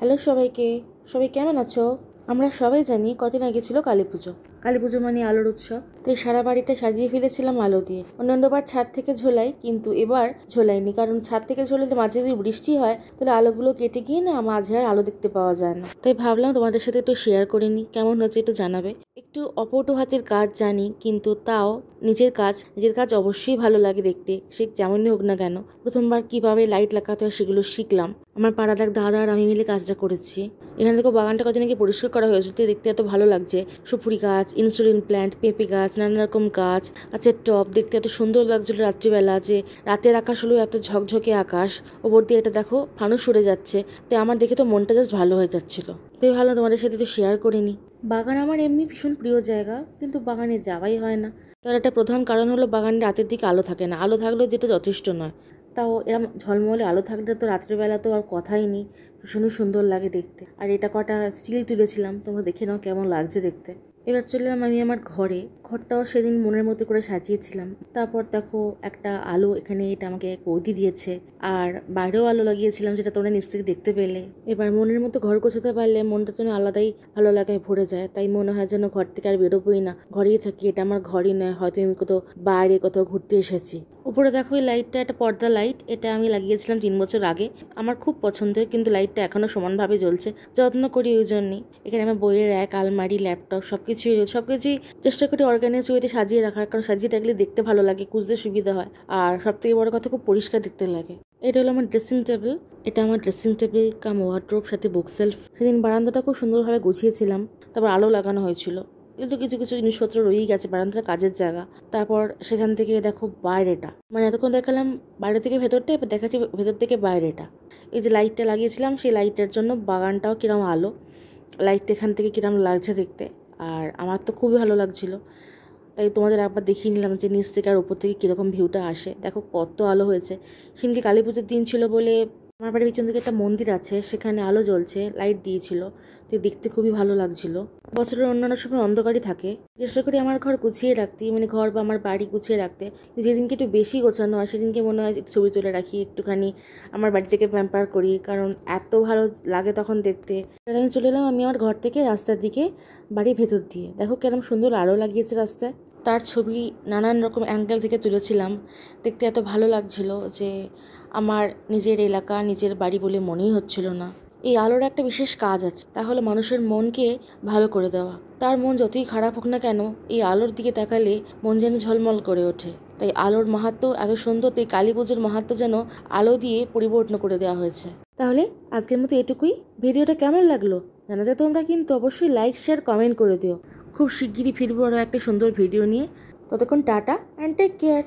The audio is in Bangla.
হ্যালো সবাইকে, সবাই কেমন আছো? আমরা সবাই জানি কদিন আগে ছিল কালী পুজো। কালী পুজো মানে আলোর উৎসব। তাই সারা বাড়িটা সাজিয়ে ফেলেছিলাম আলো দিয়ে। অন্যান্যবার ছাদ থেকে ঝোলাই, কিন্তু এবার ঝোলাইনি, কারণ ছাদ থেকে ঝোলালে মাঝে যদি বৃষ্টি হয় তাহলে আলোগুলো কেটে গিয়ে না মাঝে আর আলো দেখতে পাওয়া যায় না। তাই ভাবলাম তোমাদের সাথে একটু শেয়ার করে নিই, কেমন হচ্ছে একটু জানাবে। একটু অপটু হাতের কাজ জানি, কিন্তু তাও নিজের কাজ অবশ্যই ভালো লাগে দেখতে, সে যেমনই হোক না কেন। প্রথমবার কিভাবে লাইট লাগাতে হয় সেগুলো শিখলাম। আমার পাড়ার এক দাদা আর আমি মিলে কাজটা করেছি। এখানে দেখো বাগানটা কদিন আগে পরিষ্কার করা হয়েছে, দেখতে এত ভালো লাগছে। সুপুরি গাছ, ইনসুলিন প্ল্যান্ট, পেঁপে গাছ, নানা রকম গাছ, গাছের টব দেখতে এত সুন্দর লাগছিল রাত্রিবেলা, যে রাতের আকাশ হলো এত ঝকঝকে আকাশ, ওপর দিয়ে এটা দেখো ফানুস সরে যাচ্ছে। তাই আমার দেখে তো মনটা জাস্ট ভালো হয়ে যাচ্ছিল। তাই ভালো তোমাদের সাথে তো শেয়ার করে নিই। বাগান আমার এমনি ভীষণ প্রিয় জায়গা, কিন্তু বাগানে যাওয়াই হয় না। তার একটা প্রধান কারণ হলো বাগানে রাতের দিকে আলো থাকে না। আলো থাকলেও যেটা যথেষ্ট নয়, তাও এরম ঝলমলে আলো থাকলে তো রাত্রিবেলা তো আর কথাই নেই, ভীষণই সুন্দর লাগে দেখতে। আর এটা কটা স্টিল তুলেছিলাম, তোমরা দেখে নাও কেমন লাগছে দেখতে। এবার চলে এলাম আমি আমার ঘরটাও সেদিন মনের মতো করে সাজিয়েছিলাম। তারপর দেখো একটা আলো এখানে, এটা আমাকে বৌদি দিয়েছে। আর বাইরেও আলো লাগিয়েছিলাম, যেটা তোমরা নিচ থেকে দেখতে পেলে। এবার মনের মতো ঘর গোছাতে পারলে মনটা যেন আলাদাই ভালো লাগায় ভরে যায়। তাই মনে হয় যেন ঘর থেকে আর বেরোবোই না, ঘরেই থাকি। এটা আমার ঘরই নয়, হয়তো আমি কোথাও বাইরে কোথাও ঘুরতে এসেছি। উপরে দেখো এই লাইটটা, একটা পর্দা লাইট, এটা আমি লাগিয়েছিলাম 3 বছর আগে। আমার খুব পছন্দের, কিন্তু লাইটটা এখনো সমানভাবে জ্বলছে। যত্ন করি ওই জন্যই। এখানে আমার বইয়ের র্যাক, আলমারি, ল্যাপটপ সবকিছুই চেষ্টা করি অর্গানাইজ ওয়েতে সাজিয়ে রাখার, কারণ সাজিয়ে রাখলে দেখতে ভালো লাগে, খুঁজতে সুবিধা হয়। আর সব থেকে বড় কথা, খুব পরিষ্কার দেখতে লাগে। এটা হলো আমার ড্রেসিং টেবিল। এটা আমার ড্রেসিং টেবিল কাম ওয়ার্ড্রোব, সাথে বুক সেলফ। সেদিন বারান্দাটা খুব সুন্দরভাবে গুছিয়েছিলাম, তারপর আলো লাগানো হয়েছিল। কিন্তু কিছু কিছু জিনিসপত্র রয়েই গেছে, বারান্দাটা কাজের জায়গা। তারপর সেখান থেকে দেখো বাইরেটা, মানে এতক্ষণ দেখালাম বাইরে থেকে ভেতরটা, এবার দেখাচ্ছি ভেতর থেকে বাইরেটা। এই যে লাইটটা লাগিয়েছিলাম, সেই লাইটের জন্য বাগানটাও কিরম আলো, লাইটটা এখান থেকে কিরম লাগছে দেখতে। আর আমার তো খুবই ভালো লাগছিল, তাই তোমাদের একবার দেখিয়ে নিলাম যে নিচ থেকে আর উপর থেকে কীরকম ভিউটা আসে। দেখো কত আলো হয়েছে। সেদিনকে কালী পুজোর দিন ছিল বলে আমার বাড়ির পিছন দিকে একটা মন্দির আছে, সেখানে আলো জ্বলছে, লাইট দিয়েছিল। তো দেখতে খুবই ভালো লাগছিল। বছরের অন্যান্য সময় অন্ধকারই থাকে। চেষ্টা করি আমার ঘর গুছিয়ে রাখতে, মানে ঘর বা আমার বাড়ি গুছিয়ে রাখতে। যেদিনকে একটু বেশি গোছানো হয় সেদিনকে মনে হয় ছবি তুলে রাখি, একটুখানি আমার বাড়ি থেকে প্যাম্পার করি, কারণ এত ভালো লাগে তখন দেখতে। আমি চলে এলাম আমি আমার ঘর থেকে রাস্তার দিকে, বাড়ির ভেতর দিয়ে। দেখো কেরম সুন্দর আলো লাগিয়েছে রাস্তায়। তার ছবি নানান রকম অ্যাঙ্গেল থেকে তুলেছিলাম। দেখতে এত ভালো লাগছিল যে আমার নিজের এলাকা, নিজের বাড়ি বলে মনেই হচ্ছিল না। এই আলোর একটা বিশেষ কাজ আছে, তাহলে মানুষের মনকে ভালো করে দেওয়া। তার মন যতই খারাপ হোক না কেন, এই আলোর দিকে তাকালে মন যেন ঝলমল করে ওঠে। তাই আলোর মাহাত্ম্য এত সুন্দর, তাই কালী পুজোর মাহাত্ম্য যেন আলো দিয়ে পরিবর্তন করে দেওয়া হয়েছে। তাহলে আজকের মতো এটুকুই। ভিডিওটা কেমন লাগলো জানাতে তোমরা কিন্তু অবশ্যই লাইক, শেয়ার, কমেন্ট করে দিও। খুব শিগগিরই ফিরবো আরও একটা সুন্দর ভিডিও নিয়ে। ততক্ষণ টাটা অ্যান্ড টেক কেয়ার।